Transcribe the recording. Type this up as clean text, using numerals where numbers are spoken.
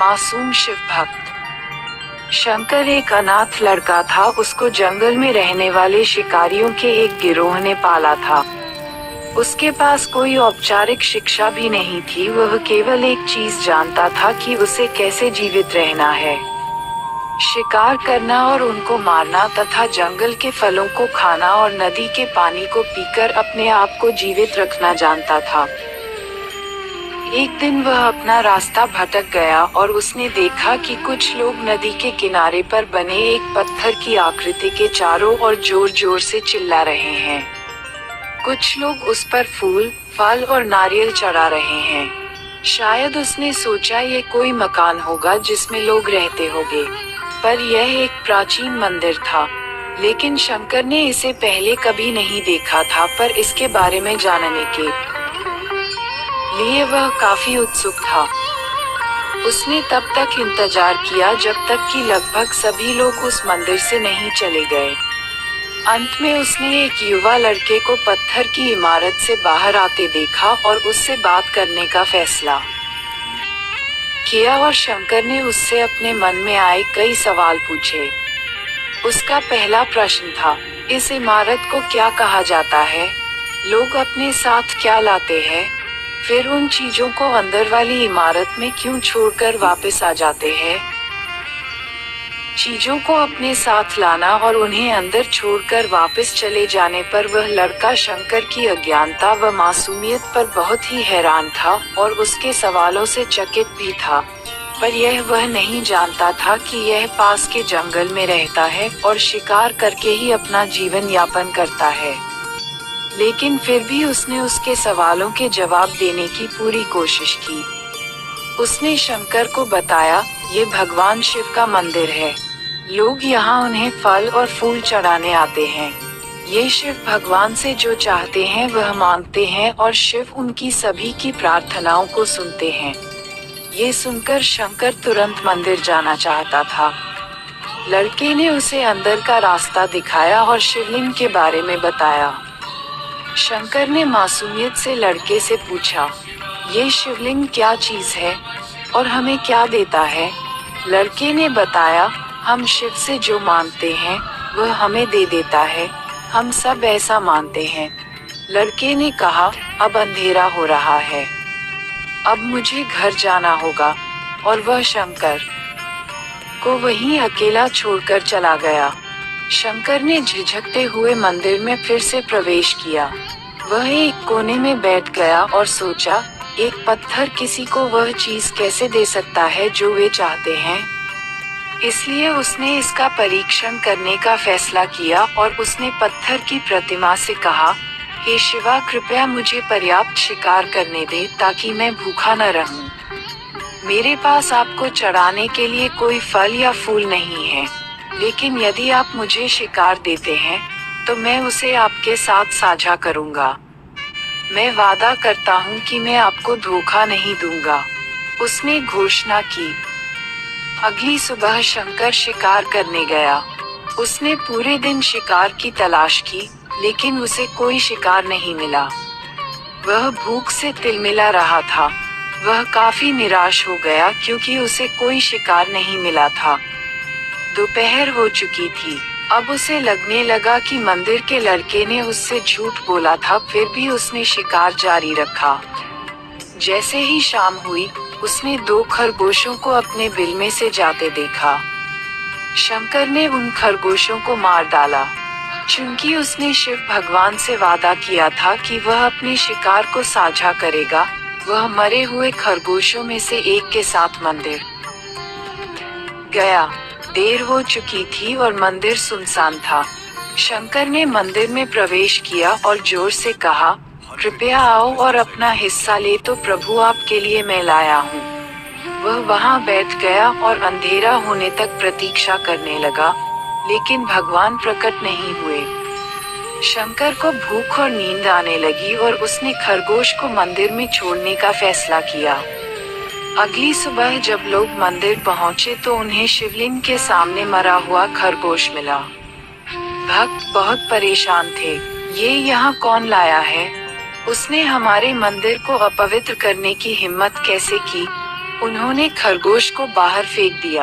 मासूम शिव भक्त। शंकर एक अनाथ लड़का था। उसको जंगल में रहने वाले शिकारियों के एक गिरोह ने पाला था। उसके पास कोई औपचारिक शिक्षा भी नहीं थी। वह केवल एक चीज जानता था कि उसे कैसे जीवित रहना है, शिकार करना और उनको मारना तथा जंगल के फलों को खाना और नदी के पानी को पीकर अपने आप को जीवित रखना जानता था। एक दिन वह अपना रास्ता भटक गया और उसने देखा कि कुछ लोग नदी के किनारे पर बने एक पत्थर की आकृति के चारों ओर जोर जोर से चिल्ला रहे हैं। कुछ लोग उस पर फूल, फल और नारियल चढ़ा रहे हैं। शायद उसने सोचा ये कोई मकान होगा जिसमें लोग रहते होंगे, पर यह एक प्राचीन मंदिर था। लेकिन शंकर ने इसे पहले कभी नहीं देखा था, पर इसके बारे में जानने के लिए वह काफी उत्सुक था। उसने तब तक इंतजार किया जब तक कि लगभग सभी लोग उस मंदिर से नहीं चले गए। अंत में उसने एक युवा लड़के को पत्थर की इमारत से बाहर आते देखा और उससे बात करने का फैसला किया और शंकर ने उससे अपने मन में आए कई सवाल पूछे। उसका पहला प्रश्न था, इस इमारत को क्या कहा जाता है? लोग अपने साथ क्या लाते हैं? फिर उन चीजों को अंदर वाली इमारत में क्यों छोड़कर वापस आ जाते हैं? चीजों को अपने साथ लाना और उन्हें अंदर छोड़कर वापस चले जाने पर वह लड़का शंकर की अज्ञानता व मासूमियत पर बहुत ही हैरान था और उसके सवालों से चकित भी था। पर यह वह नहीं जानता था कि यह पास के जंगल में रहता है और शिकार करके ही अपना जीवन यापन करता है। लेकिन फिर भी उसने उसके सवालों के जवाब देने की पूरी कोशिश की। उसने शंकर को बताया, ये भगवान शिव का मंदिर है। लोग यहाँ उन्हें फल और फूल चढ़ाने आते हैं। ये शिव भगवान से जो चाहते हैं वह मांगते हैं और शिव उनकी सभी की प्रार्थनाओं को सुनते हैं। ये सुनकर शंकर तुरंत मंदिर जाना चाहता था। लड़के ने उसे अंदर का रास्ता दिखाया और शिवलिंग के बारे में बताया। शंकर ने मासूमियत से लड़के से पूछा, ये शिवलिंग क्या चीज है और हमें क्या देता है? लड़के ने बताया, हम शिव से जो मांगते हैं वह हमें दे देता है। हम सब ऐसा मानते हैं। लड़के ने कहा, अब अंधेरा हो रहा है, अब मुझे घर जाना होगा। और वह शंकर को वहीं अकेला छोड़कर चला गया। शंकर ने झिझकते हुए मंदिर में फिर से प्रवेश किया। वह एक कोने में बैठ गया और सोचा, एक पत्थर किसी को वह चीज कैसे दे सकता है जो वे चाहते हैं? इसलिए उसने इसका परीक्षण करने का फैसला किया और उसने पत्थर की प्रतिमा से कहा, हे शिवा, कृपया मुझे पर्याप्त शिकार करने दे ताकि मैं भूखा न रहूं। मेरे पास आपको चढ़ाने के लिए कोई फल या फूल नहीं है, लेकिन यदि आप मुझे शिकार देते हैं तो मैं उसे आपके साथ साझा करूंगा। मैं वादा करता हूं कि मैं आपको धोखा नहीं दूंगा। उसने घोषणा की। अगली सुबह शंकर शिकार करने गया। उसने पूरे दिन शिकार की तलाश की, लेकिन उसे कोई शिकार नहीं मिला। वह भूख से तिलमिला रहा था। वह काफी निराश हो गया क्योंकि उसे कोई शिकार नहीं मिला था। दोपहर हो चुकी थी। अब उसे लगने लगा कि मंदिर के लड़के ने उससे झूठ बोला था, फिर भी उसने शिकार जारी रखा। जैसे ही शाम हुई, उसने 2 खरगोशों को अपने बिल में से जाते देखा। शंकर ने उन खरगोशों को मार डाला। चूंकि उसने शिव भगवान से वादा किया था कि वह अपने शिकार को साझा करेगा, वह मरे हुए खरगोशों में से एक के साथ मंदिर गया। देर हो चुकी थी और मंदिर सुनसान था। शंकर ने मंदिर में प्रवेश किया और जोर से कहा, कृपया आओ और अपना हिस्सा ले, तो प्रभु आपके लिए मैं लाया हूँ। वह वहाँ बैठ गया और अंधेरा होने तक प्रतीक्षा करने लगा, लेकिन भगवान प्रकट नहीं हुए। शंकर को भूख और नींद आने लगी और उसने खरगोश को मंदिर में छोड़ने का फैसला किया। अगली सुबह जब लोग मंदिर पहुंचे तो उन्हें शिवलिंग के सामने मरा हुआ खरगोश मिला। भक्त बहुत परेशान थे। ये यहाँ कौन लाया है? उसने हमारे मंदिर को अपवित्र करने की हिम्मत कैसे की? उन्होंने खरगोश को बाहर फेंक दिया।